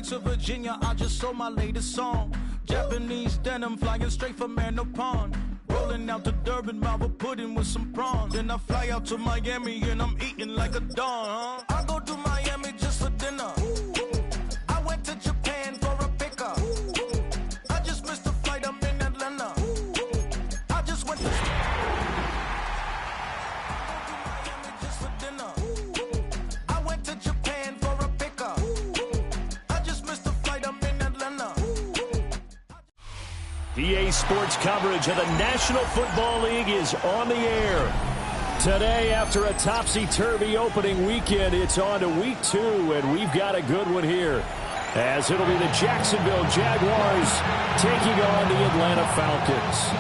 to Virginia, I just sold my latest song. Japanese denim flying straight from Manapon. Rolling out to Durban, Marvel pudding with some prawns. Then I fly out to Miami and I'm eating like a don. I go to Miami just for dinner. I went to Japan for a pickup. I just missed the flight, I'm in Atlanta. I just went to Miami just for dinner. I went to Japan for a pickup. I just missed the flight, I'm in Atlanta. EA Sports coverage of the National Football League is on the air. Today, after a topsy-turvy opening weekend, it's on to week 2, and we've got a good one here, as it'll be the Jacksonville Jaguars taking on the Atlanta Falcons.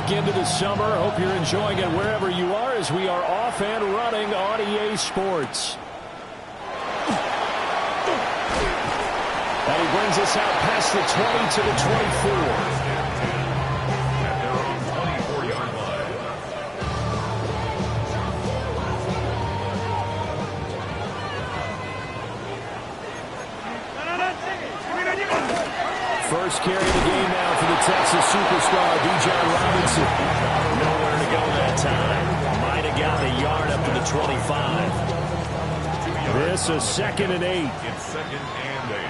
Into the summer. Hope you're enjoying it wherever you are, as we are off and running on EA Sports. And he brings us out past the 20 to the 24. At their own 24-yard line. First carry of the game now for the Texas superstar, Bijan Robinson. Nowhere to go that time. Might have got the yard up to the 25. This is 2nd and 8. It's 2nd and 8.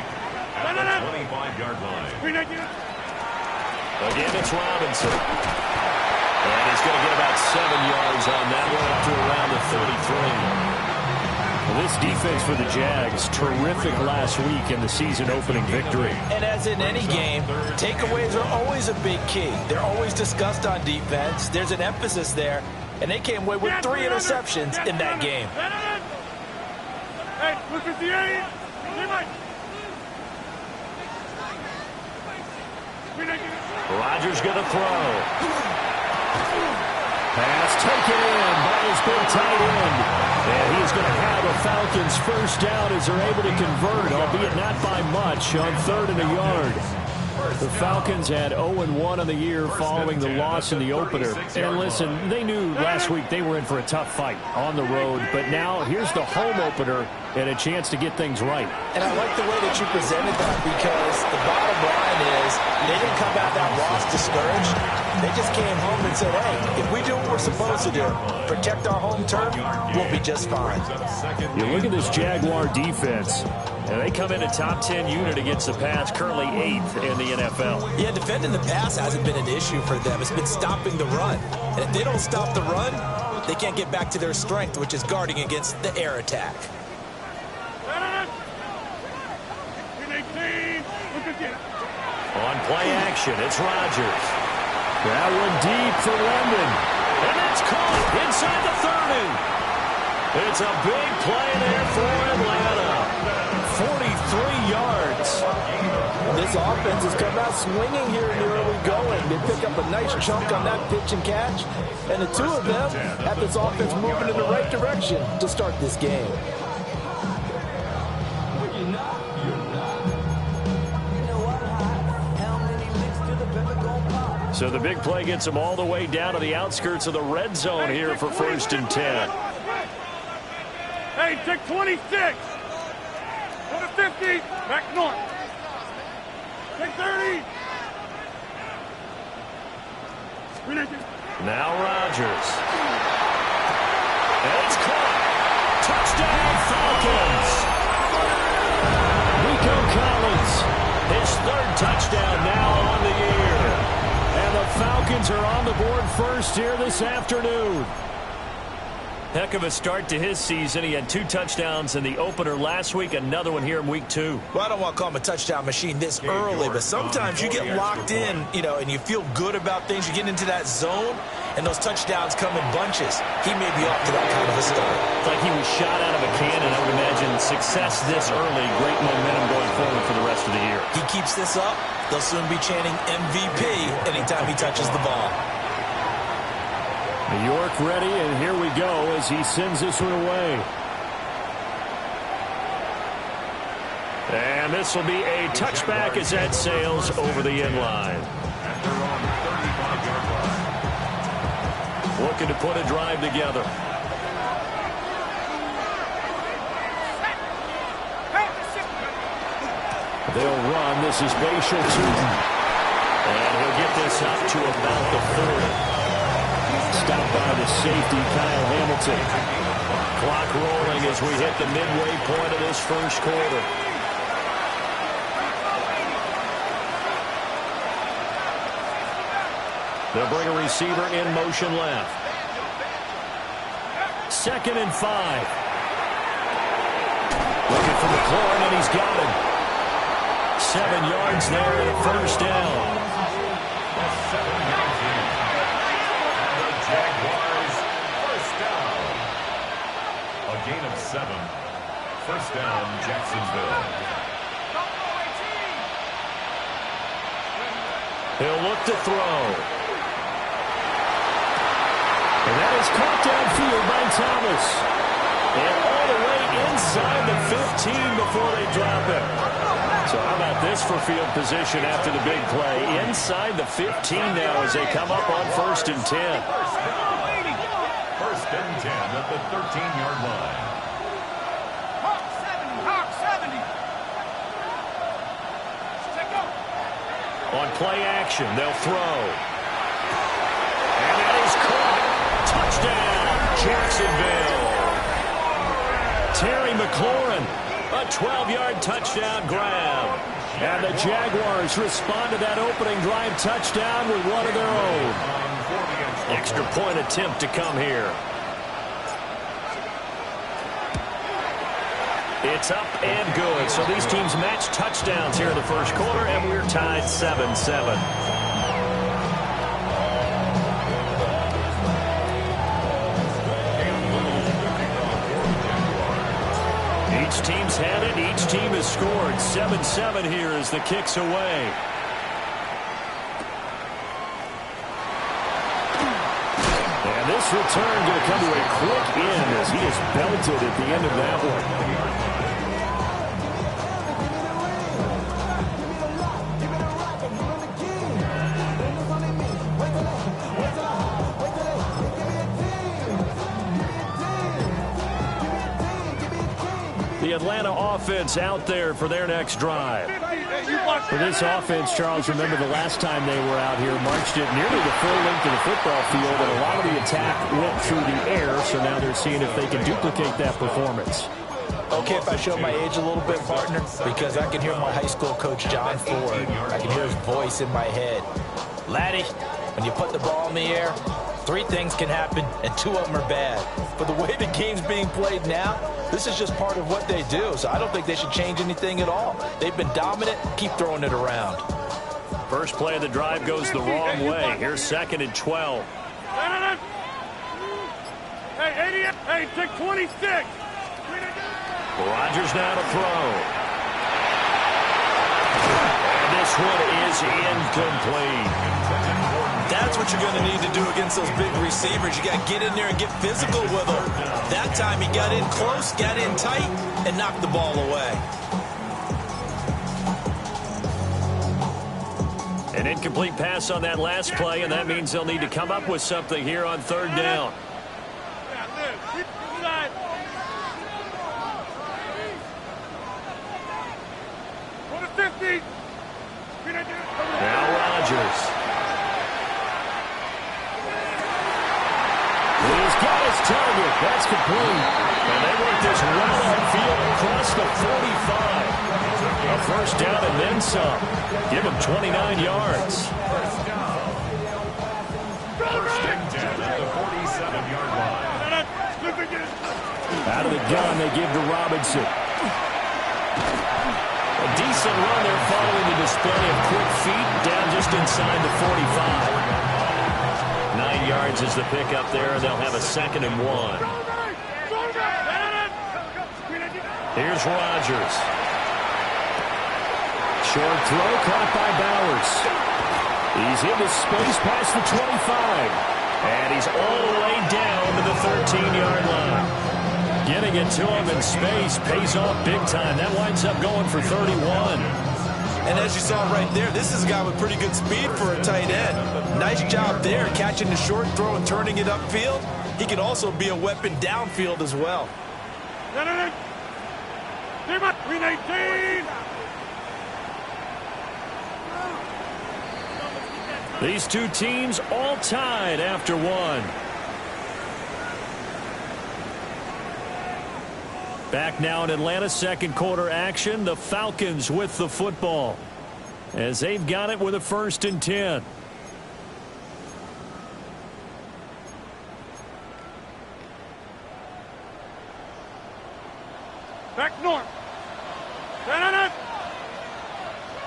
At the 25-yard line. Again, it's Robinson. And he's going to get about 7 yards on that one up to around the 33. Well, this defense for the Jags, terrific last week in the season-opening victory. And as in any game, takeaways are always a big key. They're always discussed on defense. There's an emphasis there, and they came away with 3 interceptions in that game. Rodgers going to throw. Pass taken in by his big tight end. And he's going to have a Falcons first down as they're able to convert, albeit not by much, on 3rd and a yard. The Falcons had 0-1 on the year following the loss in the opener. And listen, they knew last week they were in for a tough fight on the road. But now here's the home opener and a chance to get things right. And I like the way that you presented that, because the bottom line is they didn't come out that loss discouraged. They just came home and said, hey, if we do what we're supposed to do, protect our home turf, we'll be just fine. You look at this Jaguar defense, and they come in a top 10 unit against the pass, currently 8th in the NFL. Yeah, defending the pass hasn't been an issue for them. It's been stopping the run. And if they don't stop the run, they can't get back to their strength, which is guarding against the air attack. On play action, it's Rodgers. That one deep for London. And it's caught inside the 30. It's a big play there for Atlanta. 43 yards. This offense has come out swinging here in the early going. They pick up a nice chunk on that pitch and catch. And the two of them have this offense moving in the right direction to start this game. So the big play gets them all the way down to the outskirts of the red zone here for 1st and 10. Hey, check 26. Go to 50. Back north. Check 30. Now Rodgers. And it's caught. Touchdown Falcons. Rico Collins, his 3rd touchdown now on the year. And the Falcons are on the board first here this afternoon. Heck of a start to his season. He had 2 touchdowns in the opener last week, another one here in week 2. Well, I don't want to call him a touchdown machine this early, but sometimes you get locked in, and you feel good about things. You get into that zone, and those touchdowns come in bunches. He may be off to that kind of a start. It's like he was shot out of a cannon. I would imagine success this early, great momentum going forward for the rest of the year. He keeps this up, they'll soon be chanting MVP anytime he touches the ball. New York ready, and here we go as he sends this one away. And this will be a touchback as that sails over the end line. Looking to put a drive together. They'll run. This is Bashal Tootin. And he'll get this up to about the 40. Stopped by the safety, Kyle Hamilton. Clock rolling as we hit the midway point of this first quarter. They'll bring a receiver in motion left. 2nd and 5. Looking for McLaurin, and he's got him. 7 yards there and a first down. Jaguars, first down. A gain of 7. First down, Jacksonville. He'll look to throw. And that is caught downfield by Thomas. And all the way inside the 15 before they drop it. So how about this for field position after the big play? Inside the 15 now as they come up on 1st and 10. First and 10 at the 13-yard line. Hawk 70. On play action, they'll throw. And that is caught. Touchdown, Jacksonville. Terry McLaurin, a 12-yard touchdown grab. And the Jaguars respond to that opening drive touchdown with one of their own. Extra point attempt to come here. It's up and good. So these teams match touchdowns here in the first quarter, and we're tied 7-7. Each team's had it. Each team has scored. 7-7 here as the kick's away. And this return going to come to a quick end as he is belted at the end of that one. The Atlanta offense out there for their next drive. For this offense, Charles, remember the last time they were out here, marched it nearly the full length of the football field, and a lot of the attack went through the air, so now they're seeing if they can duplicate that performance. Okay, if I show my age a little bit, partner, because I can hear my high school coach, John Ford. I can hear his voice in my head. Laddie, when you put the ball in the air, 3 things can happen, and 2 of them are bad. But the way the game's being played now, this is just part of what they do, so I don't think they should change anything at all. They've been dominant. Keep throwing it around. First play of the drive goes the wrong way. Here's 2nd and 12. Hey, 88. Hey, take 26. Rodgers now to throw. And this one is incomplete. That's what you're going to need to do against those big receivers. You got to get in there and get physical with them. That time he got in close, got in tight, and knocked the ball away. An incomplete pass on that last play, and that means they'll need to come up with something here on 3rd down. Now Rodgers. He's got his target. That's complete. And they work this well upfield across the 45. A first down and then some. Give him 29 yards. First and 10 at the 47-yard line. Out of the gun, they give to Robinson. A decent run there following the display of quick feet down just inside the 45. 9 yards is the pickup there, and they'll have a 2nd and 1. Here's Rodgers. Short throw caught by Bowers. He's into space past the 25. And he's all the way down to the 13-yard line. Getting it to him in space pays off big time. That winds up going for 31. And as you saw right there, this is a guy with pretty good speed for a tight end. Nice job there, catching the short throw and turning it upfield. He can also be a weapon downfield as well. 318. These two teams all tied after one. Back now in Atlanta, second quarter action. The Falcons with the football as they've got it with a 1st and 10. Back north.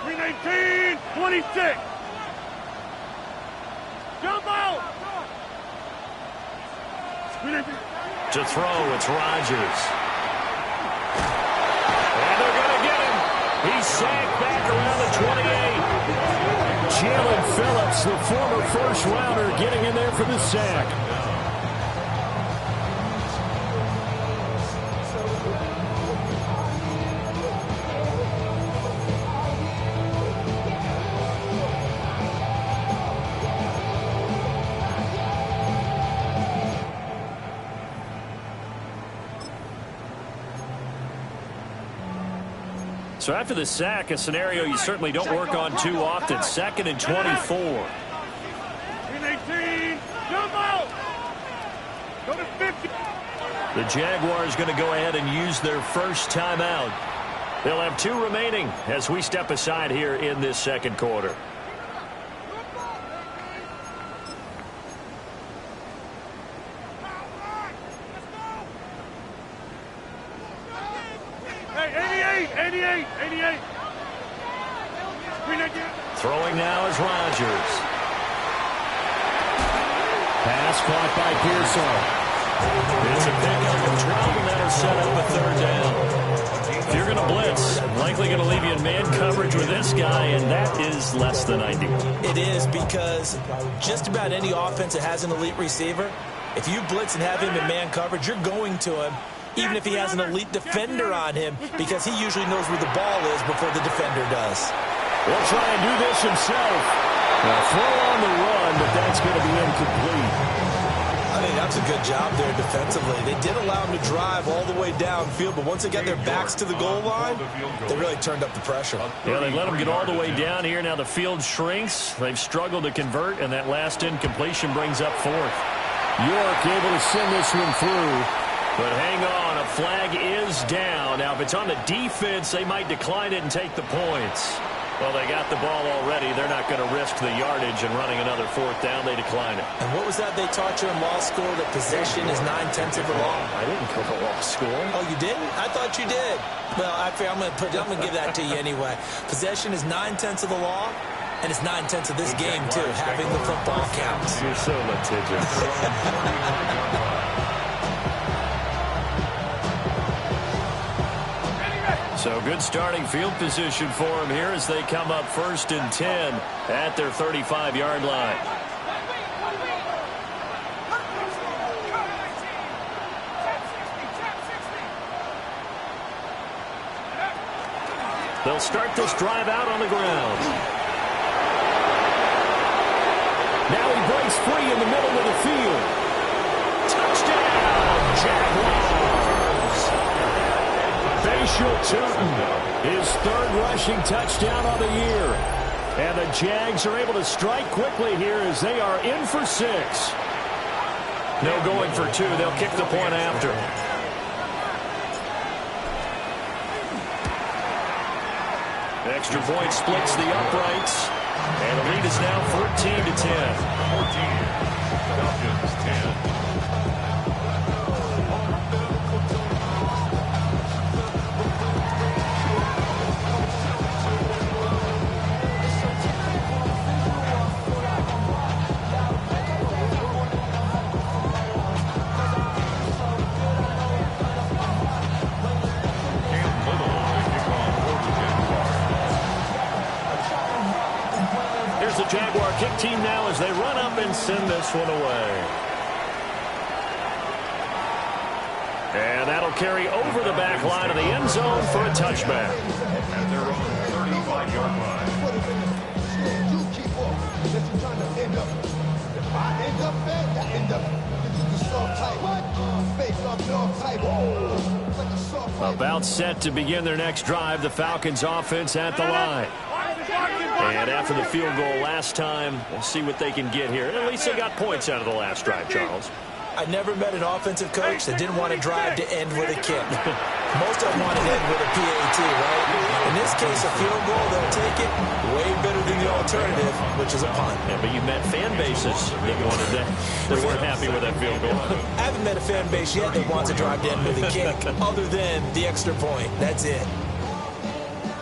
319, 26. Jump out. To throw, it's Rodgers. And they're going to get him. He's sacked back around the 28. Jalen Phillips, the former first-rounder, getting in there for the sack. So after the sack, a scenario you certainly don't work on too often. 2nd and 24. 318, jump out. Go to 50. The Jaguars going to go ahead and use their first timeout. They'll have 2 remaining as we step aside here in this second quarter. Hey, 88. Throwing now is Rodgers. Pass caught by Pearson. It's a pickup of 12, and that'll set up a 3rd down. If you're going to blitz, likely going to leave you in man coverage with this guy, and that is less than ideal. It is, because just about any offense that has an elite receiver, if you blitz and have him in man coverage, you're going to him, even if he has an elite defender on him, because he usually knows where the ball is before the defender does. He'll try and do this himself. Now throw on the run, but that's going to be incomplete. I think that's a good job there defensively. They did allow him to drive all the way downfield, but once they got their backs to the goal line, they really turned up the pressure. Yeah, they let him get all the way down here. Now the field shrinks. They've struggled to convert, and that last incompletion brings up 4th. York able to send this one through. But hang on, a flag is down. Now, if it's on the defense, they might decline it and take the points. Well, they got the ball already. They're not going to risk the yardage and running another 4th down. They decline it. And what was that they taught you in law school, that possession is 9/10 of the law? I didn't go to law school. Oh, you didn't? I thought you did. Well, I'm going to give that to you anyway. Possession is 9/10 of the law, and it's 9/10 of this game, too. Having the football counts. You're so litigious. So good starting field position for them here as they come up 1st and 10 at their 35-yard line. They'll start this drive out on the ground. Now he breaks free in the middle of the field. Touchdown, Jaguars! Facial Tootin, his 3rd rushing touchdown on the year. And the Jags are able to strike quickly here as they are in for 6. No going for 2. They'll kick the point after. Extra point splits the uprights. And the lead is now 14-10. 14. Falcons 10. Jaguar kick team now as they run up and send this one away. And that'll carry over the back line of the end zone for a touchback. At their own 35-yard line. About set to begin their next drive, the Falcons offense at the line. And after the field goal last time, we'll see what they can get here. At least they got points out of the last drive, Charles. I never met an offensive coach that didn't want to drive to end with a kick. Most of them want to end with a PAT, right? In this case, a field goal, they'll take it. Way better than the alternative, which is a punt. Yeah, but you met fan bases that wanted that. They weren't happy with that field goal. I haven't met a fan base yet that wants to drive to end with a kick, other than the extra point. That's it.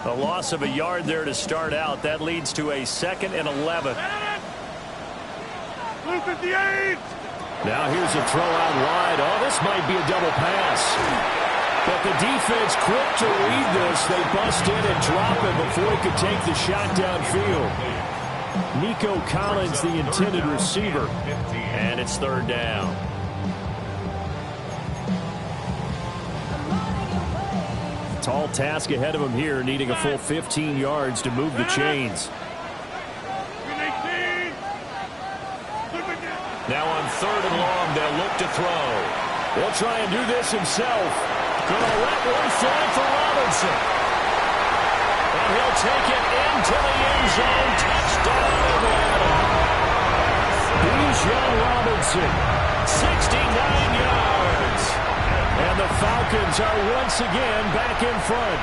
A loss of a yard there to start out. That leads to a 2nd and 11. Blue 58. Now here's a throw out wide. Oh, this might be a double pass. But the defense quick to read this. They bust in and drop him before he could take the shot downfield. Nico Collins, the intended receiver. And it's 3rd down. Tall task ahead of him here, needing a full 15 yards to move the chains. Now on 3rd and long, they'll look to throw. He'll try and do this himself. Gonna let one fly for Robinson. And he'll take it into the end zone. Touchdown, Atlanta. Bijan Robinson, 69 yards. And the Falcons are once again back in front.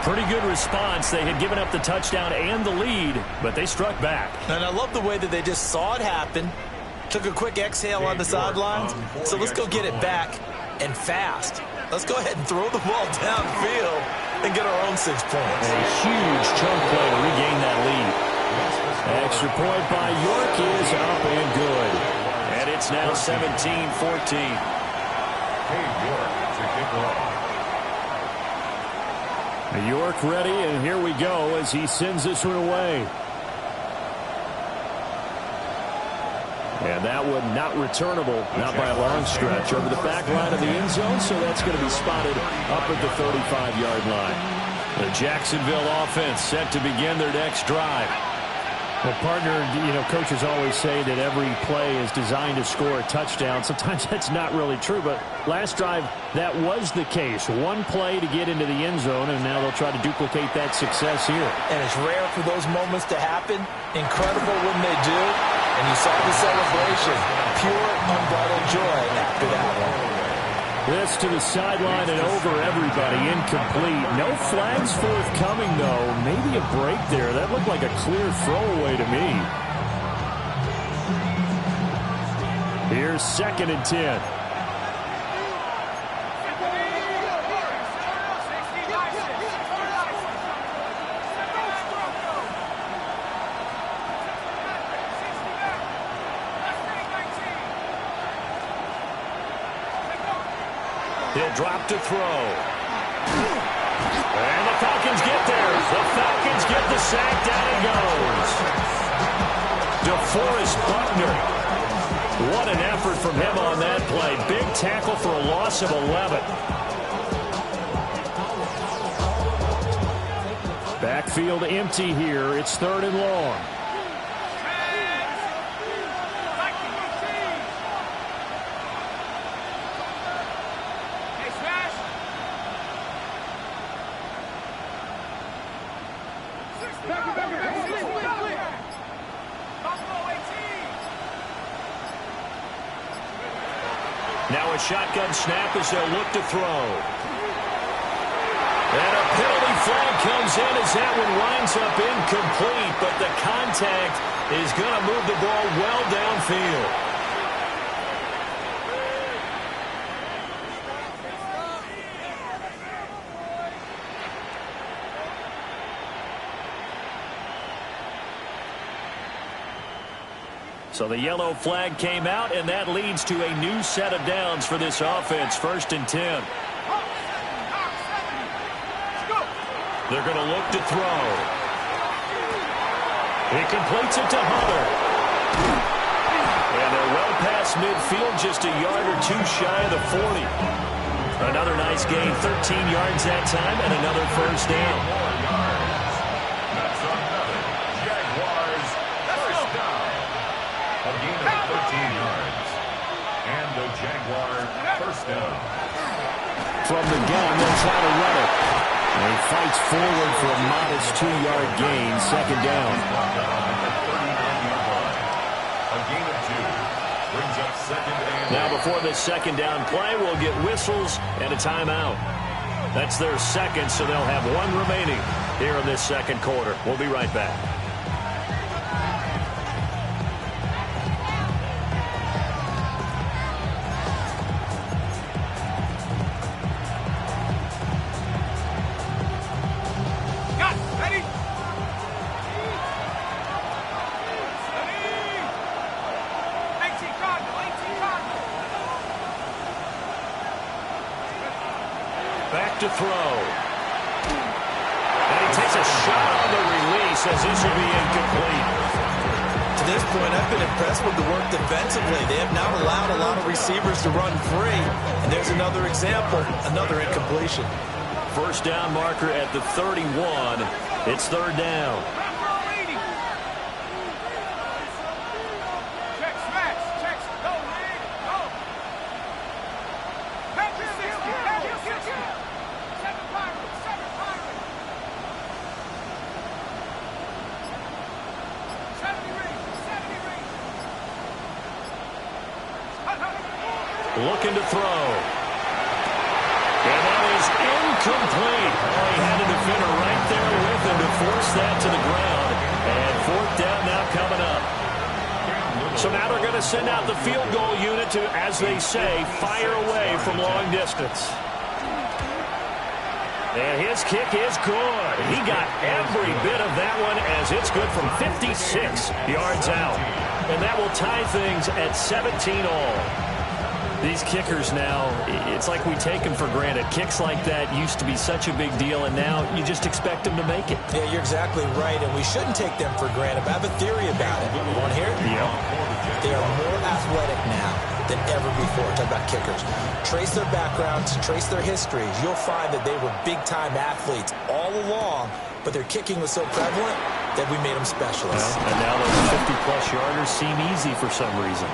Pretty good response. They had given up the touchdown and the lead, but they struck back. And I love the way that they just saw it happen, took a quick exhale on the sidelines. So let's go get it back, and fast. Let's go ahead and throw the ball downfield and get our own 6 points. A huge chunk play to regain that lead. Extra point by York is up and good. And it's now 17-14. Hey, York to kick off. York ready, and here we go as he sends this one away. And that one not returnable, not by a long stretch, over the back line of the end zone, so that's going to be spotted up at the 35-yard line. The Jacksonville offense set to begin their next drive. Well, partner, coaches always say that every play is designed to score a touchdown. Sometimes that's not really true, but last drive, that was the case. One play to get into the end zone, and now they'll try to duplicate that success here. And it's rare for those moments to happen. Incredible when they do. And you saw the celebration. Pure, unbridled joy after that one. This to the sideline and over everybody, incomplete. No flags forthcoming, though. Maybe a break there. That looked like a clear throwaway to me. Here's 2nd and 10. He'll drop to throw. And the Falcons get there. The Falcons get the sack. Down he goes. DeForest Buckner. What an effort from him on that play. Big tackle for a loss of 11. Backfield empty here. It's 3rd and long. Now a shotgun snap as they'll look to throw. And a penalty flag comes in as that one winds up incomplete, but the contact is going to move the ball well downfield. So the yellow flag came out, and that leads to a new set of downs for this offense. 1st and 10. They're going to look to throw. He completes it to Hunter. And they're well past midfield, just a yard or two shy of the 40. Another nice gain, 13 yards that time, and another first down. That's another Jaguars first down. A gain of 13 yards. And the Jaguar first down. From the gun, they'll try to run it. And he fights forward for a modest 2-yard gain, second down. A gain of 2 brings up second and Now before this second down play, we'll get whistles and a timeout. That's their second, so they'll have one remaining here in this second quarter. We'll be right back. To throw. And he takes a shot on the release as this will be incomplete. To this point, I've been impressed with the work defensively. They have not allowed a lot of receivers to run free. And there's another example, another incompletion. First down marker at the 31. It's third down. Looking to throw. And that is incomplete. Oh, he had a defender right there with him to force that to the ground. And fourth down now coming up. So now they're going to send out the field goal unit to, as they say, fire away from long distance. And his kick is good. He got every bit of that one as it's good from 56 yards out. And that will tie things at 17 all. These kickers now, it's like we take them for granted. Kicks like that used to be such a big deal, and now you just expect them to make it. Yeah, you're exactly right, and we shouldn't take them for granted. But I have a theory about it. You want to hear it? Yeah. They are more athletic now than ever before. Talk about kickers. Trace their backgrounds, trace their histories. You'll find that they were big-time athletes all along, but their kicking was so prevalent that we made them specialists. Well, and now those 50-plus yarders seem easy for some reason.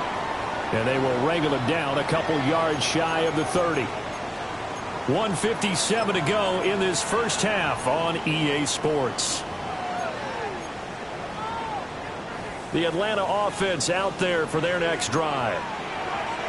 And they will wrangle him down a couple yards shy of the 30. 1:57 to go in this first half on EA Sports. The Atlanta offense out there for their next drive.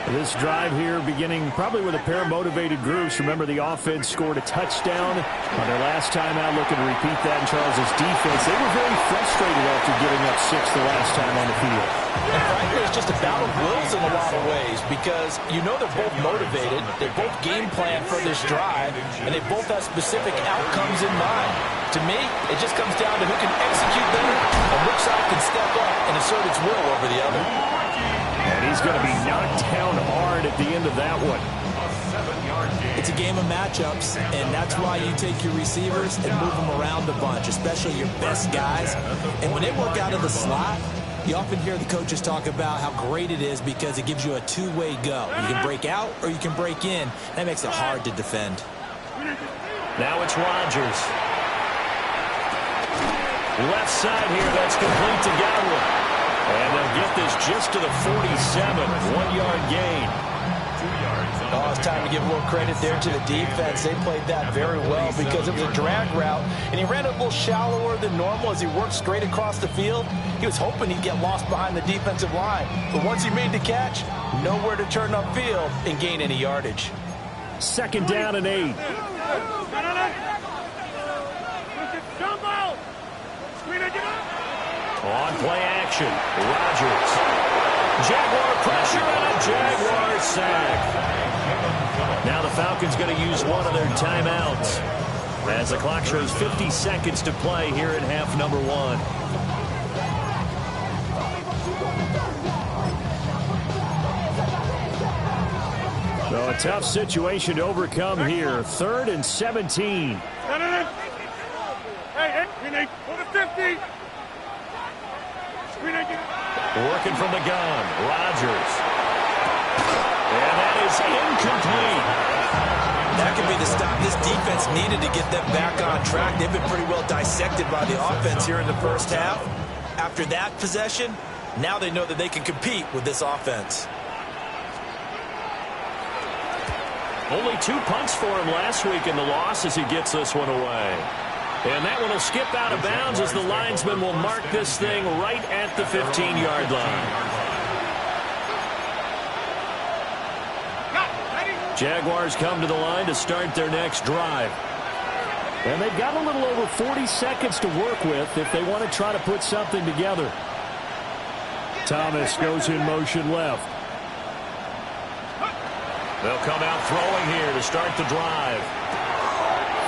This drive here beginning probably with a pair of motivated groups. Remember, the offense scored a touchdown on their last time out. Looking to repeat that in Charles's defense. They were very frustrated after giving up 6 the last time on the field. And frankly, it's just a battle of wills in a lot of ways because you know they're both motivated. They both game plan for this drive, and they both have specific outcomes in mind. To me, it just comes down to who can execute better and which side can step up and assert its will over the other. And he's going to be knocked down hard at the end of that one. It's a game of matchups, and that's why you take your receivers and move them around a bunch, especially your best guys. And when they work out of the slot, you often hear the coaches talk about how great it is because it gives you a two-way go. You can break out or you can break in. That makes it hard to defend. Now it's Rodgers. Left side here, that's complete to Godwin. And they'll get this just to the 47, 1-yard gain. 2 yards. Oh, it's time to give a little credit there to the defense. They played that very well because it was a drag route, and he ran a little shallower than normal as he worked straight across the field. He was hoping he'd get lost behind the defensive line. But once he made the catch, nowhere to turn upfield and gain any yardage. Second down and 8. On play action, Rodgers. Jaguar pressure and a Jaguar sack. Now the Falcons going to use one of their timeouts as the clock shows 50 seconds to play here in half number 1. So a tough situation to overcome here. 3rd and 17. Hey, go to 50. Working from the gun, Rodgers. And that is incomplete. That could be the stop this defense needed to get them back on track. They've been pretty well dissected by the offense here in the first half. After that possession, now they know that they can compete with this offense. Only 2 punts for him last week in the loss as he gets this one away. And that one will skip out of bounds as the linesman will mark this thing right at the 15-yard line. Jaguars come to the line to start their next drive. And they've got a little over 40 seconds to work with if they want to try to put something together. Thomas goes in motion left. They'll come out throwing here to start the drive.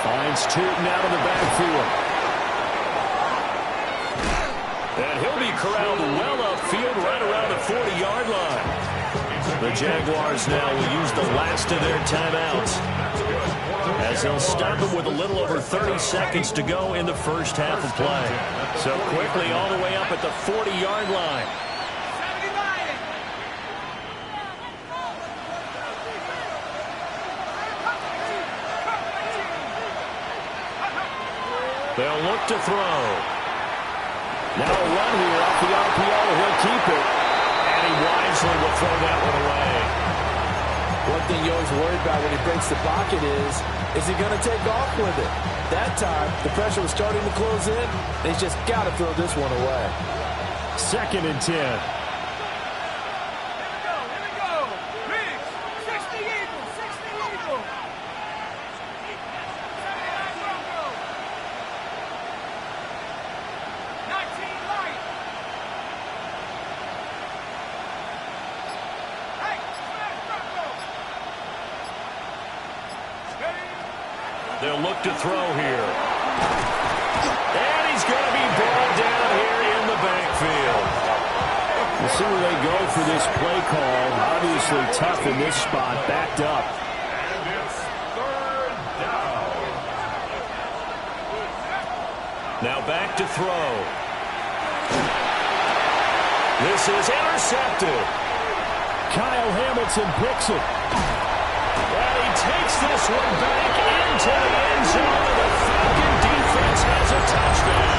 Finds Tootin out of the backfield. And he'll be corralled well upfield right around the 40-yard line. The Jaguars now will use the last of their timeouts as they'll stop it with a little over 30 seconds to go in the first half of play. So quickly all the way up at the 40-yard line. They'll look to throw. Now a run here off the RPO. He'll keep it. And he wisely will throw that one away. One thing you always worry about when he breaks the pocket is he going to take off with it? That time, the pressure was starting to close in. He's just got to throw this one away. 2nd and 10. They'll look to throw here. And he's going to be brought down here in the backfield. We'll see where they go for this play call. Obviously tough in this spot, backed up. And it's 3rd down. Now back to throw. This is intercepted. Kyle Hamilton picks it. And he takes this one back into the end zone. The Falcon defense has a touchdown.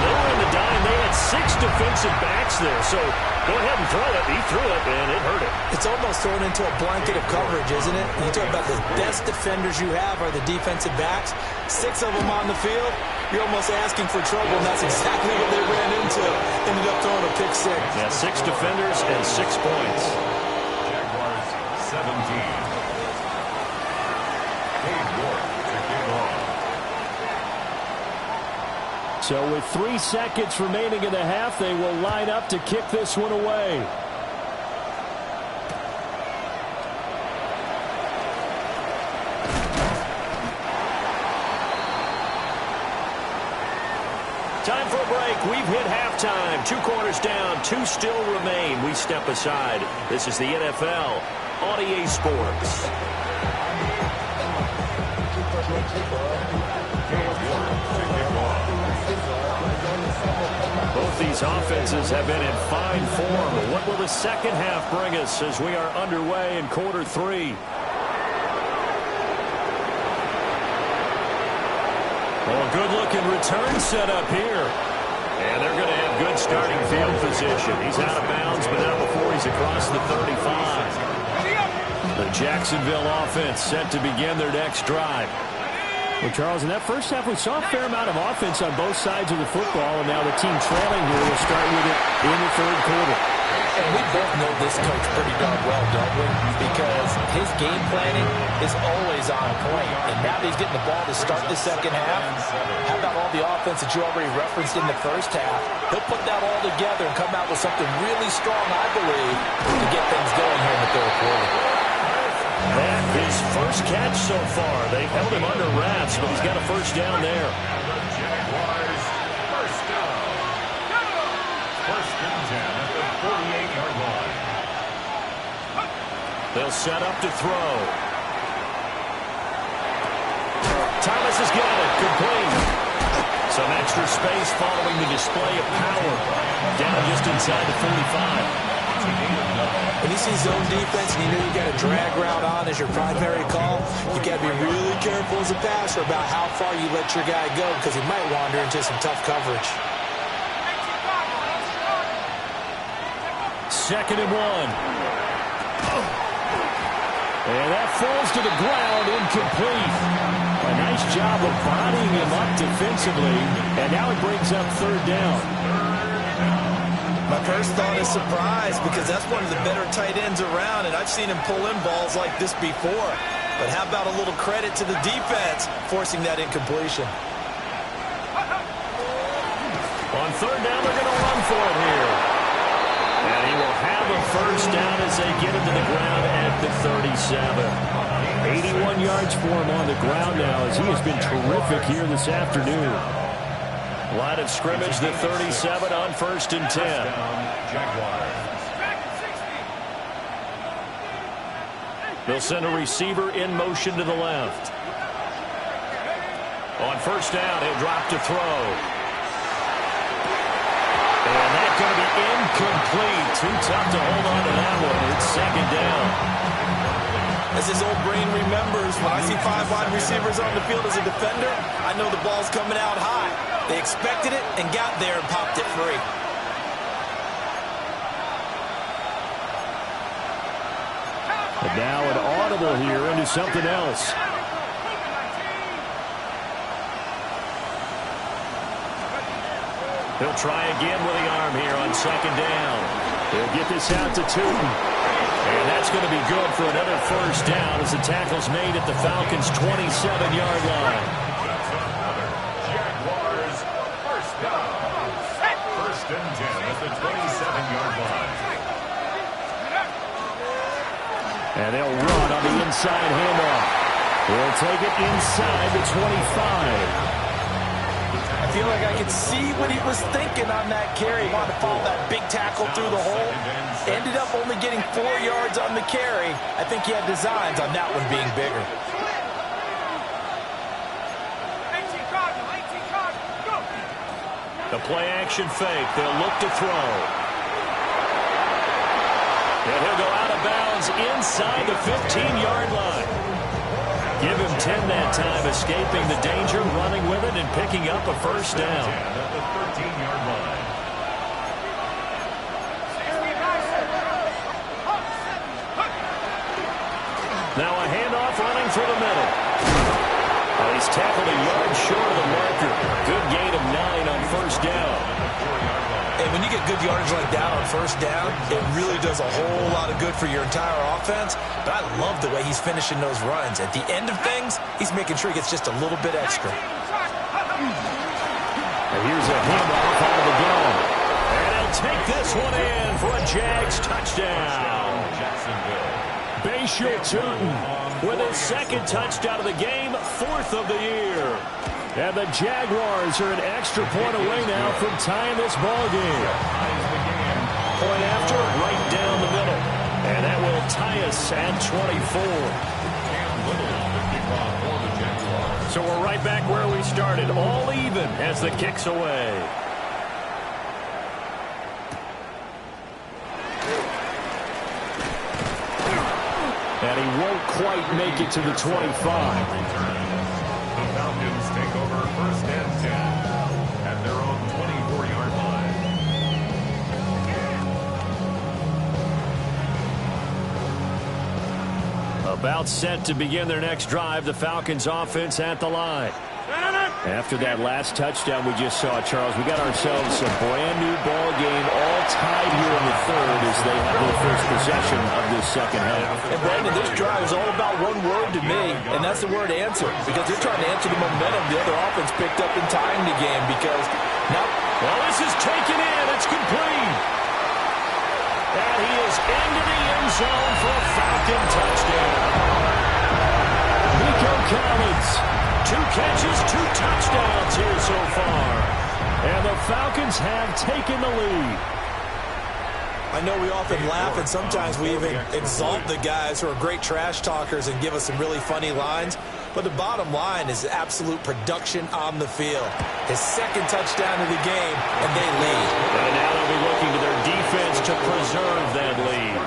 They were in the dime. They had 6 defensive backs there. So go ahead and throw it. He threw it, and it hurt him. It's almost thrown into a blanket of coverage, isn't it? You talk about the best defenders you have are the defensive backs. 6 of them on the field. You're almost asking for trouble, and that's exactly what they ran into. Ended up throwing a pick 6. Yeah, 6 defenders and 6 points. Jaguars 17. So with 3 seconds remaining in the half, they will line up to kick this one away. Time for a break. We've hit halftime. 2 quarters down, 2 still remain. We step aside. This is the NFL on EA Sports. Both these offenses have been in fine form. What will the second half bring us as we are underway in quarter 3? Well, good-looking return set up here. And they're going to have good starting field position. He's out of bounds, but not before he's across the 35. The Jacksonville offense set to begin their next drive. Well, Charles, in that first half, we saw a fair amount of offense on both sides of the football, and now the team trailing here will start with it in the 3rd quarter. And we both know this coach pretty darn well, don't we? Because his game planning is always on point. And now that he's getting the ball to start the second half, how about all the offense that you already referenced in the first half? He'll put that all together and come out with something really strong, I believe, to get things going here in the 3rd quarter. And his first catch so far. They've held him under wraps, but he's got a first down there. The Jaguars first down. 1st and 10 at the 48-yard line. They'll set up to throw. Thomas has got it. Complete. Some extra space following the display of power. Down just inside the 45. When you see zone defense and you know you got a drag route on as your primary call, you got to be really careful as a passer about how far you let your guy go because he might wander into some tough coverage. 2nd and 1. And that falls to the ground, incomplete. A nice job of bodying him up defensively, and now it brings up 3rd down. My first thought is surprise because that's one of the better tight ends around, and I've seen him pull in balls like this before. But how about a little credit to the defense forcing that incompletion? On 3rd down, they're going to run for it here. And he will have a 1st down as they get him to the ground at the 37. 81 yards for him on the ground now as he has been terrific here this afternoon. Line of scrimmage, the 37 on 1st and 10. They'll send a receiver in motion to the left. On 1st down, he'll drop to throw. And that's going to be incomplete. Too tough to hold on to that one. It's 2nd down. As his old brain remembers, when I see 5 wide receivers on the field as a defender, I know the ball's coming out high. They expected it and got there and popped it free. And now an audible here into something else. He'll try again with the arm here on 2nd down. He'll get this out to Tootin. And that's going to be good for another 1st down as the tackle's made at the Falcons' 27-yard line. Jaguars, 1st down. 1st and 10 at the 27-yard line. And they'll run on the inside handoff. They'll take it inside the 25. I feel like I could see what he was thinking on that carry. He wanted to follow that big tackle through the hole. Ended up only getting 4 yards on the carry. I think he had designs on that one being bigger. The play action fake. They'll look to throw. And he'll go out of bounds inside the 15-yard line. Give him 10 that time, escaping the danger, running with it, and picking up a 1st down. At the 13-yard line. Now a handoff running through the middle. He's tackled a yard short of the marker. Good gain of 9 on 1st down. And when you get good yardage like that on 1st down, it really does a whole lot of good for your entire offense. But I love the way he's finishing those runs. At the end of things, he's making sure he gets just a little bit extra. And here's a handoff out of the gun. And he'll take this one in for a Jags touchdown. Bayshore Tootin with his 2nd touchdown of the game, 4th of the year. And the Jaguars are an extra point away now from tying this ball game. Point after, right down the middle. And that will tie us at 24. So we're right back where we started, all even as the kick's away. And he won't quite make it to the 25. The Falcons take over 1st and 10 at their own 24-yard line. About set to begin their next drive, the Falcons offense at the line. After that last touchdown we just saw, Charles, we got ourselves a brand-new ball game, all tied here in the 3rd as they have their first possession of this 2nd half. And, Brandon, this drive is all about one word to me, and that's the word answer, because they're trying to answer the momentum the other offense picked up in tying the game, because now... Well, this is taken in. It's complete. And he is into the end zone for a Falcon touchdown. Nico Collins. 2 catches, 2 touchdowns here so far. And the Falcons have taken the lead. I know we often laugh, and sometimes we even exalt the guys who are great trash talkers and give us some really funny lines. But the bottom line is absolute production on the field. His second touchdown of the game, and they lead. And now they'll be looking to their defense to preserve that lead.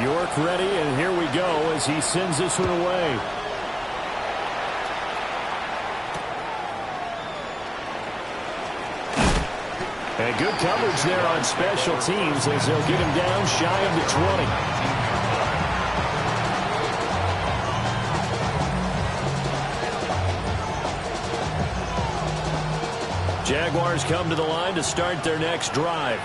York ready, and here we go as he sends this one away. And good coverage there on special teams as they'll get him down shy of the 20. Jaguars come to the line to start their next drive.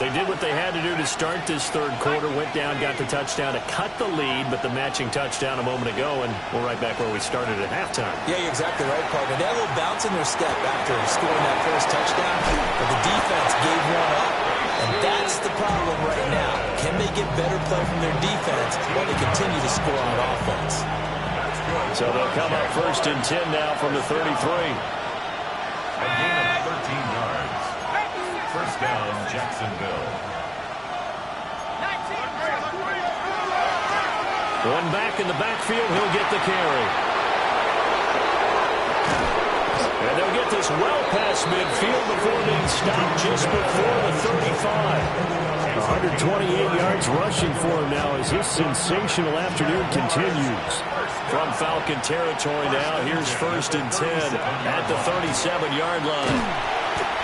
They did what they had to do to start this third quarter, went down, got the touchdown to cut the lead, but the matching touchdown a moment ago, and we're right back where we started at halftime. Yeah, you're exactly right, partner. They had a little bounce in their step after scoring that first touchdown, but the defense gave one up, and that's the problem right now. Can they get better play from their defense while they continue to score on offense? So they'll come up 1st and 10 now from the 33. A gain of 13 yards. First down, Jacksonville. One back in the backfield, he'll get the carry. And they'll get this well past midfield before being stopped just before the 35. 128 yards rushing for him now as his sensational afternoon continues. From Falcon territory now, here's 1st and 10 at the 37-yard line.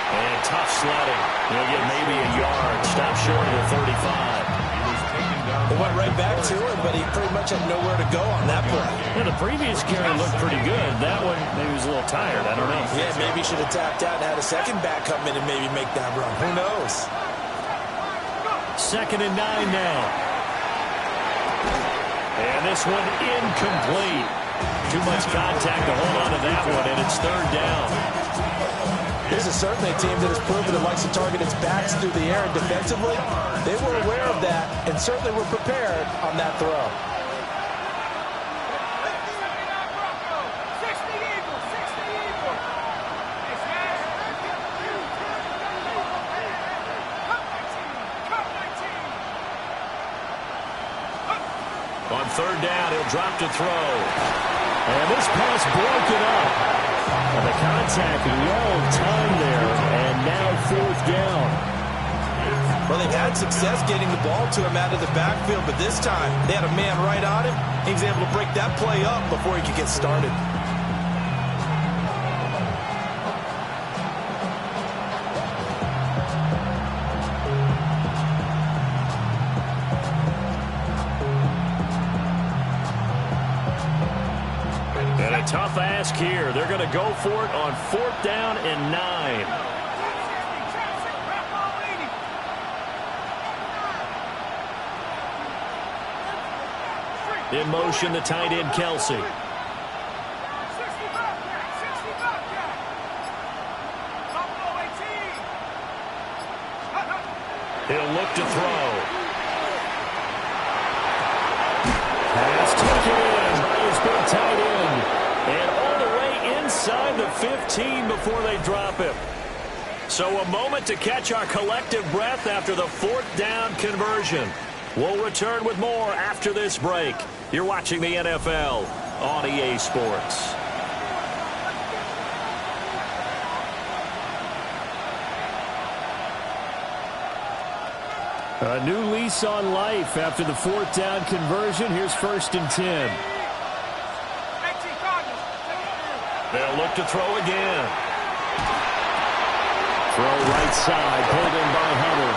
And tough sledding. He'll get maybe a yard. Stop short of the 35. It went right back to him, but he pretty much had nowhere to go on that play. Yeah, the previous carry looked pretty good. That one, maybe he was a little tired. I don't know. Yeah, maybe he should have tapped out and had a second back come in and maybe make that run. Who knows? 2nd and 9 now. And this one incomplete. Too much contact to hold on to that one, and it's 3rd down. This is certainly a team that has proven it likes to target its backs through the air, and defensively, they were aware of that and certainly were prepared on that throw. On 3rd down, he'll drop to throw. And this pass broken up. And the contact well timed there, and now 4th down. Well, they've had success getting the ball to him out of the backfield, but this time they had a man right on him. He was able to break that play up before he could get started. Tough ask here. They're going to go for it on 4th down and 9. In motion, the tight end, Kelsey. He'll look to throw. Pass taken in by his big tight end. And all the way inside the 15 before they drop him. So a moment to catch our collective breath after the 4th down conversion. We'll return with more after this break. You're watching the NFL on EA Sports. A new lease on life after the 4th down conversion. Here's 1st and 10. They'll look to throw again. Throw right side, pulled in by Hunter.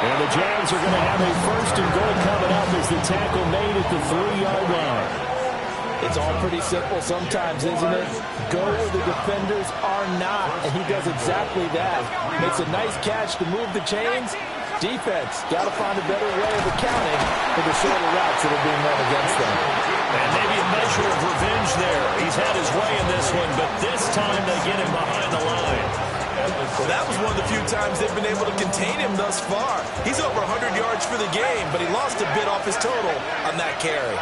And the Jags are going to have a 1st and goal coming up as the tackle made at the 3-yard line. It's all pretty simple sometimes, isn't it? Go where the defenders are not, and he does exactly that. Makes a nice catch to move the chains. Defense, got to find a better way of accounting for the shorter routes that are being run against them. And maybe a measure of revenge there. He's had his way in this one, but this time they get him behind the line. Well, that was one of the few times they've been able to contain him thus far. He's over 100 yards for the game, but he lost a bit off his total on that carry.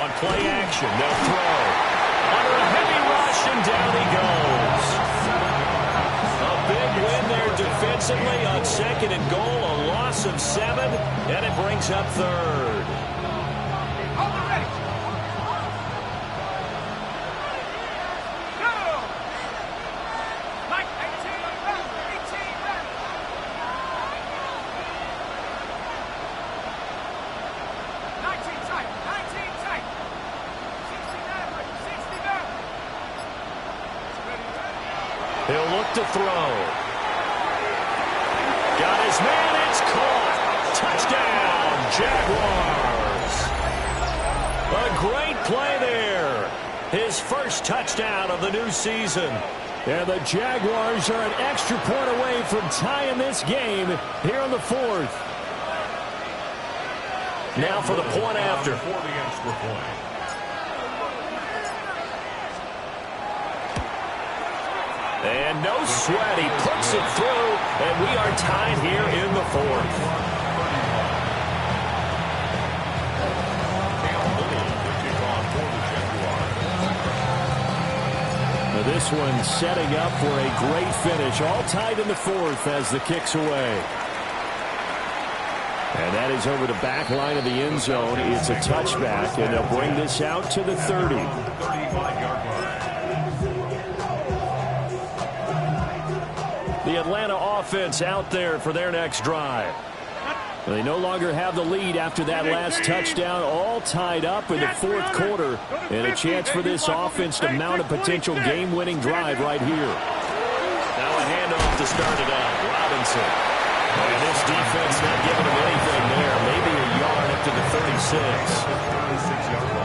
On play action, they'll throw. Under a heavy rush, and down he goes. recently on 2nd and goal, a loss of 7, and it brings up 3rd. He'll look to throw. Got his man. It's caught. Touchdown, Jaguars. A great play there. His first touchdown of the new season. And the Jaguars are an extra point away from tying this game here in the 4th. Now for the point after. For the extra point. And no sweat, he puts it through, and we are tied here in the 4th. Now this one setting up for a great finish. All tied in the 4th as the kick's away. And that is over the back line of the end zone. It's a touchback, and they'll bring this out to the 30. 35-yard line. The Atlanta offense out there for their next drive. They no longer have the lead after that last touchdown, all tied up in the 4th quarter, and a chance for this offense to mount a potential game-winning drive right here. Now a handoff to start it out. Robinson. And this defense not giving him anything there. Maybe a yard up to the 36.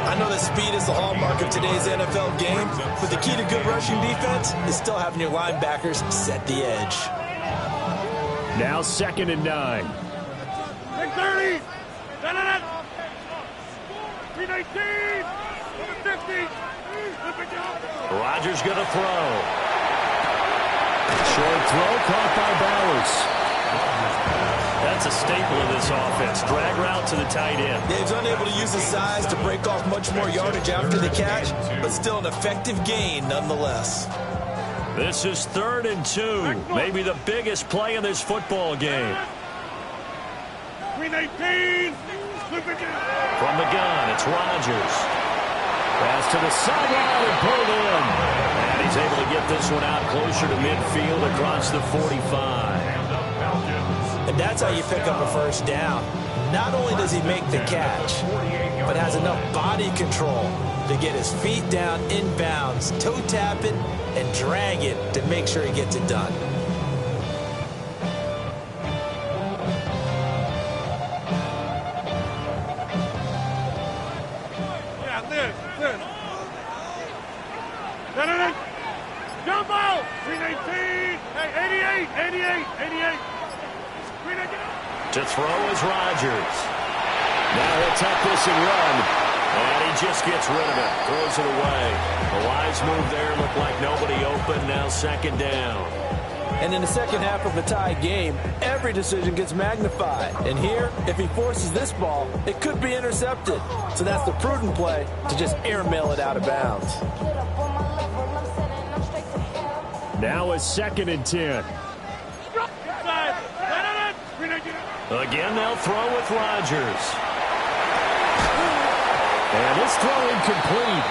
I know that speed is the hallmark of today's NFL game, but the key to good rushing defense is still having your linebackers set the edge. Now 2nd and 9. 630. 319. 50. Rodgers going to throw. Short throw caught by Bowers. That's a staple of this offense. Drag route to the tight end. Yeah, he's unable to use his size to break off much more yardage after the catch, but still an effective gain nonetheless. This is 3rd and 2. Maybe the biggest play in this football game. 319. From the gun, it's Rodgers. Pass to the sideline and pulled in. And he's able to get this one out closer to midfield across the 45. And that's how you pick up a first down. Not only does he make the catch, but has enough body control to get his feet down inbounds, toe tap it, and drag it to make sure he gets it done. Yeah, this. Jump out. 319. Hey, 88. To throw is Rodgers. Now he'll tuck this and run. And he just gets rid of it. Throws it away. A wise move there. Looked like nobody open. Now 2nd down. And in the second half of a tie game, every decision gets magnified. And here, if he forces this ball, it could be intercepted. So that's the prudent play to just airmail it out of bounds. Now a 2nd and 10. Again, they'll throw with Rodgers. And this throw incomplete.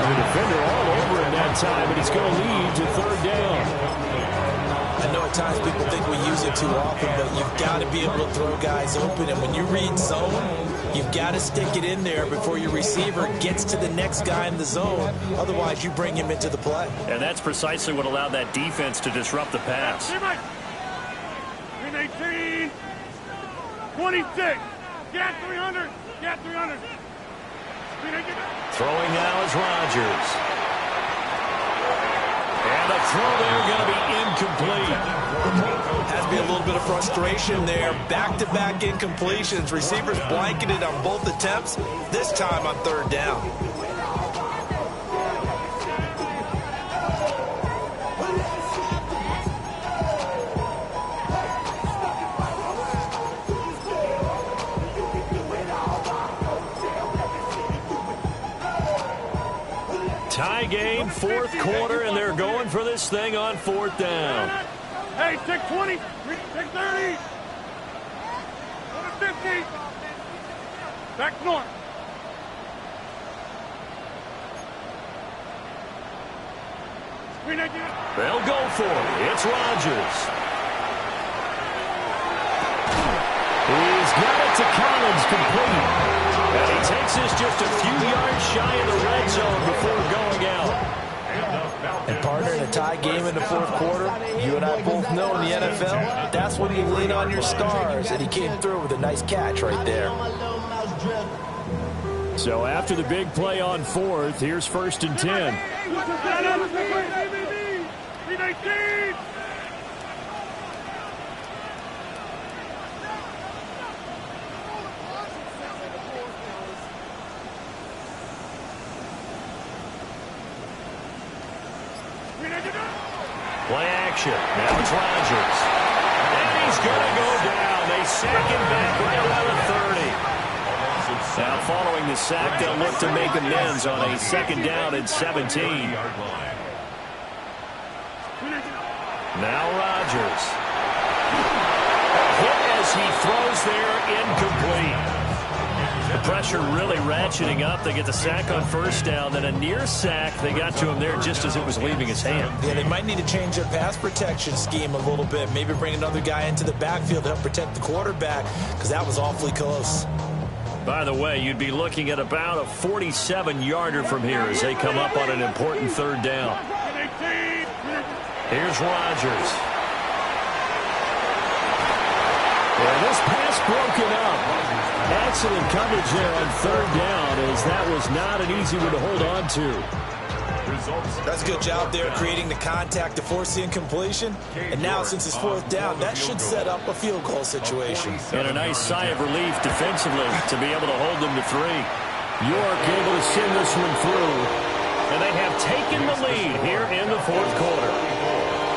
The defender all over him that time, and it's going to lead to 3rd down. I know at times people think we use it too often, but you've got to be able to throw guys open. And when you read zone, you've got to stick it in there before your receiver gets to the next guy in the zone. Otherwise, you bring him into the play. And that's precisely what allowed that defense to disrupt the pass. 319. 26. Got 300. Throwing now is Rodgers. And the throw there going to be incomplete. Has to be a little bit of frustration there. Back-to-back incompletions. Receivers blanketed on both attempts, this time on 3rd down. Tie game, 4th quarter, and they're going for this thing on 4th down. Hey, take 20. Take 30. Go to 50. Back north. They'll go for it. It's Rodgers. He's got it to Collins, complete. And he takes this just a few yards shy of the red zone before going out. And partner, in a tie game in the fourth quarter, you and I both know in the NFL, that's when you lean on your stars. And he came through with a nice catch right there. So after the big play on fourth, here's 1st and 10. Play action. Now it's Rodgers. And he's going to go down. They sack him back right around the 30. Now following the sack, they'll look to make amends on a 2nd down and 17. Now Rodgers. Hit as he throws there, incomplete. The pressure really ratcheting up. They get the sack on 1st down, then a near sack. They got to him there just as it was leaving his hand. Yeah, they might need to change their pass protection scheme a little bit. Maybe bring another guy into the backfield to help protect the quarterback, because that was awfully close. By the way, you'd be looking at about a 47-yarder from here as they come up on an important 3rd down. Here's Rodgers. And this pass broken up. Excellent coverage there on 3rd down, as that was not an easy one to hold on to. That's a good job there creating the contact to force the incompletion. And now, since it's 4th down, that should set up a field goal situation. And a nice sigh of relief defensively to be able to hold them to 3. York able to send this one through. And they have taken the lead here in the 4th quarter.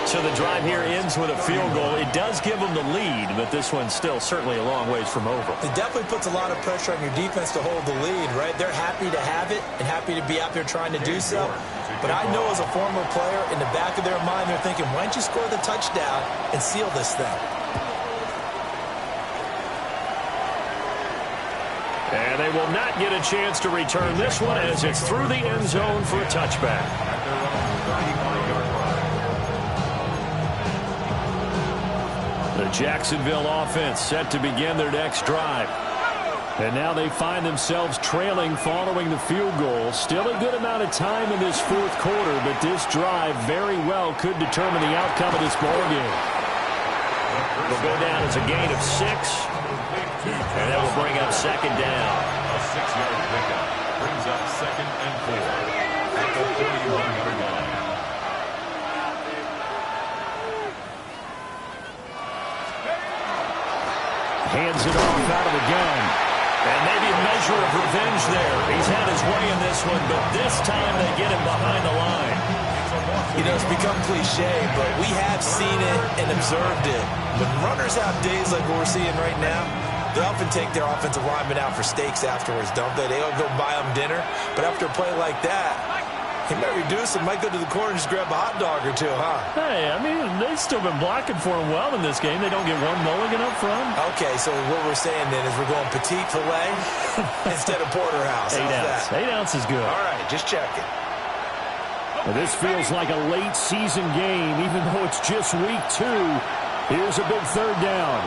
So the drive here ends with a field goal. It does give them the lead, but this one's still certainly a long ways from over. It definitely puts a lot of pressure on your defense to hold the lead, right? They're happy to have it and happy to be out there trying to do so. But I know as a former player, in the back of their mind, they're thinking, why don't you score the touchdown and seal this thing? And they will not get a chance to return this one as it's through the end zone for a touchback. The Jacksonville offense set to begin their next drive. And now they find themselves trailing following the field goal. Still a good amount of time in this 4th quarter, but this drive very well could determine the outcome of this ballgame. It'll go down as a gain of 6. And that will bring up 2nd down. A 6-yard pickup brings up 2nd and 4 at the 31-yard line. Hands it off out of the gun. And maybe a measure of revenge there. He's had his way in this one, but this time they get him behind the line. You know, it's become cliche, but we have seen it and observed it. When runners have days like we're seeing right now, they often take their offensive linemen out for steaks afterwards, don't they? They'll go buy them dinner. But after a play like that, he might reduce it, might go to the corner and just grab a hot dog or two, huh? Hey, I mean, they've still been blocking for him well in this game. They don't get one mulligan up front. Okay, so what we're saying then is we're going petite filet instead of porterhouse. 8 ounce. 8 ounce is good. All right, just checking. Well, this feels like a late season game, even though it's just week 2. Here's a big 3rd down.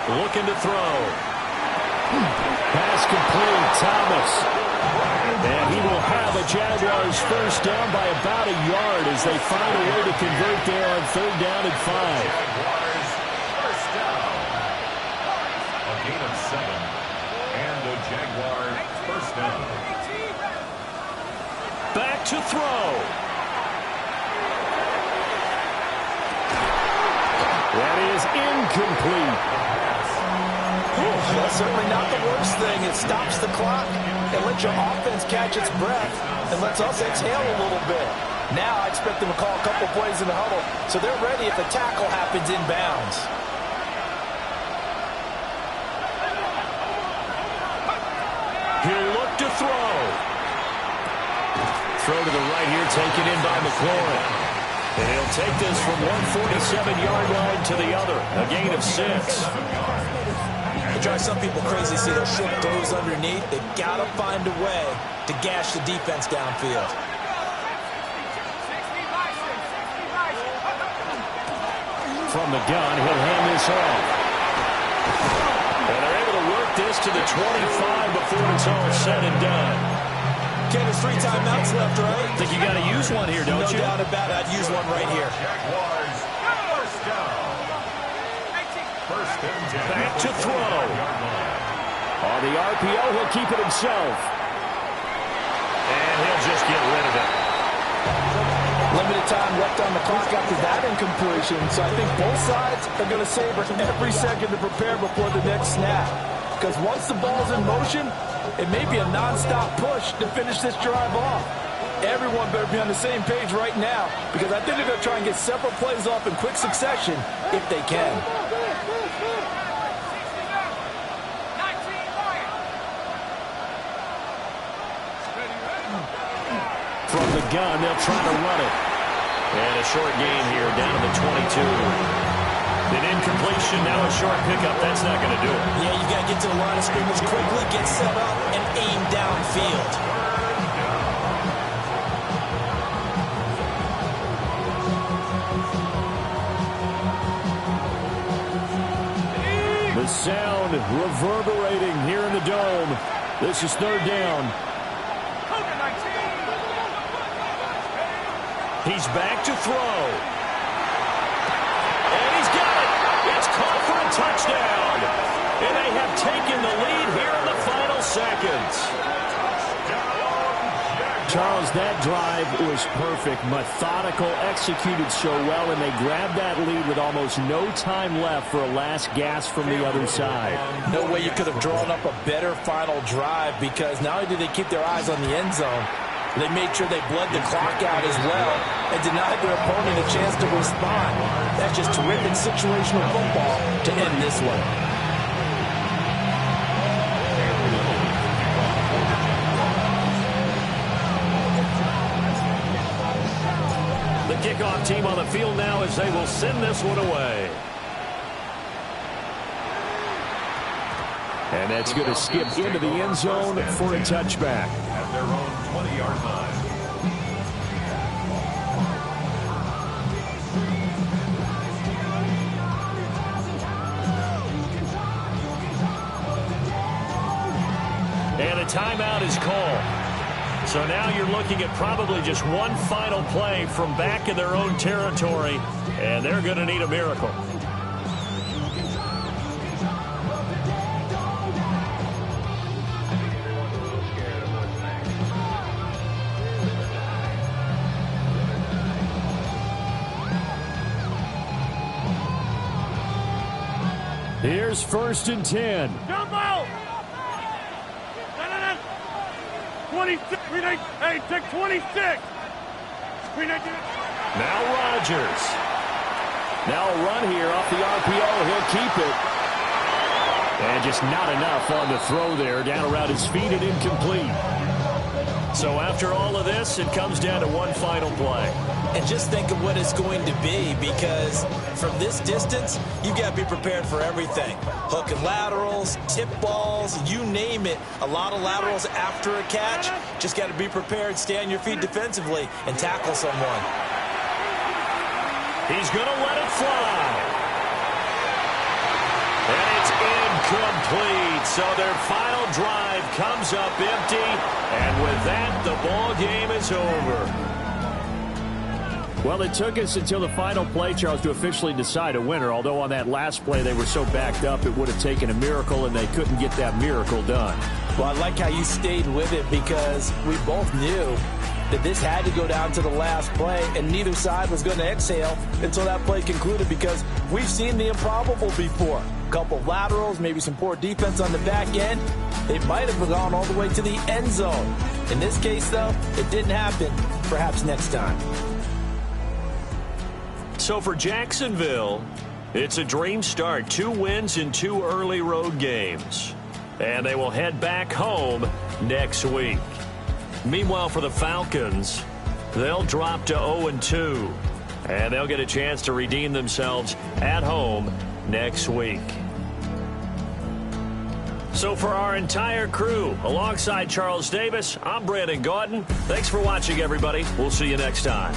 Looking to throw. Pass complete, Thomas. And he will have a Jaguars 1st down by about a yard as they find a way to convert there on 3rd down and 5. Jaguars 1st down. A gain of 7. And the Jaguars 1st down. Back to throw. That is incomplete. That's certainly not the worst thing. It stops the clock and lets your offense catch its breath and lets us exhale a little bit. Now I expect them to call a couple plays in the huddle, so they're ready if a tackle happens inbounds. He'll look to throw. Throw to the right here, taken in by McLaurin. And he'll take this from 147-yard line to the other. A gain of 6. It drives some people crazy to see those short throws underneath. They've got to find a way to gash the defense downfield. From the gun, he'll hand this off. And they're able to work this to the 25 before it's all said and done. Ken, there's 3 timeouts left, right? I think you got to use one here, don't you? No doubt about it. I'd use one right here. Jaguars, first down. First and 10. Back to throw. On the RPO, he'll keep it himself. And he'll just get rid of it. Limited time left on the clock after that incompletion, so I think both sides are going to savor every second to prepare before the next snap. Because once the ball's in motion, it may be a non-stop push to finish this drive off. Everyone better be on the same page right now, because I think they're going to try and get several plays off in quick succession if they can. From the gun, they'll try to run it. And a short gain here, down to the 22. An incompletion, now a short pickup. That's not going to do it. Yeah, you got to get to the line of scrimmage quickly, get set up, and aim downfield. The sound reverberating here in the dome. This is 3rd down. He's back to throw. And he's got it. It's caught for a touchdown. And they have taken the lead here in the final seconds. Charles, that drive was perfect. Methodical, executed so well, and they grabbed that lead with almost no time left for a last gasp from the other side. No way you could have drawn up a better final drive, because not only did they keep their eyes on the end zone, they made sure they bled the clock out as well and denied their opponent a chance to respond. That's just terrific situational football to end this one. The kickoff team on the field now as they will send this one away. And that's going to skip into the end zone for a touchback. At their own 20-yard line. And a timeout is called. So now you're looking at probably just one final play from back in their own territory, and they're going to need a miracle. Here's 1st and 10. Jump out! 26. Hey, take 26. Now Rodgers. Now a run here off the RPO. He'll keep it. And just not enough on the throw there. Down around his feet and incomplete. So after all of this, it comes down to one final play. And just think of what it's going to be, because from this distance, you've got to be prepared for everything. Hook and laterals, tip balls, you name it. A lot of laterals after a catch. Just got to be prepared, stay on your feet defensively, and tackle someone. He's going to let it fly. And it's incomplete. So their final drive comes up empty. And with that, the ball game is over. Well, it took us until the final play, Charles, to officially decide a winner. Although on that last play they were so backed up, it would have taken a miracle, and they couldn't get that miracle done. Well, I like how you stayed with it, because we both knew that this had to go down to the last play, and neither side was going to exhale until that play concluded, because we've seen the improbable before. A couple of laterals, maybe some poor defense on the back end. They might have gone all the way to the end zone. In this case, though, it didn't happen. Perhaps next time. So for Jacksonville, it's a dream start. 2 wins in 2 early road games. And they will head back home next week. Meanwhile, for the Falcons, they'll drop to 0-2. And they'll get a chance to redeem themselves at home next week. So for our entire crew, alongside Charles Davis, I'm Brandon Gaudin. Thanks for watching, everybody. We'll see you next time.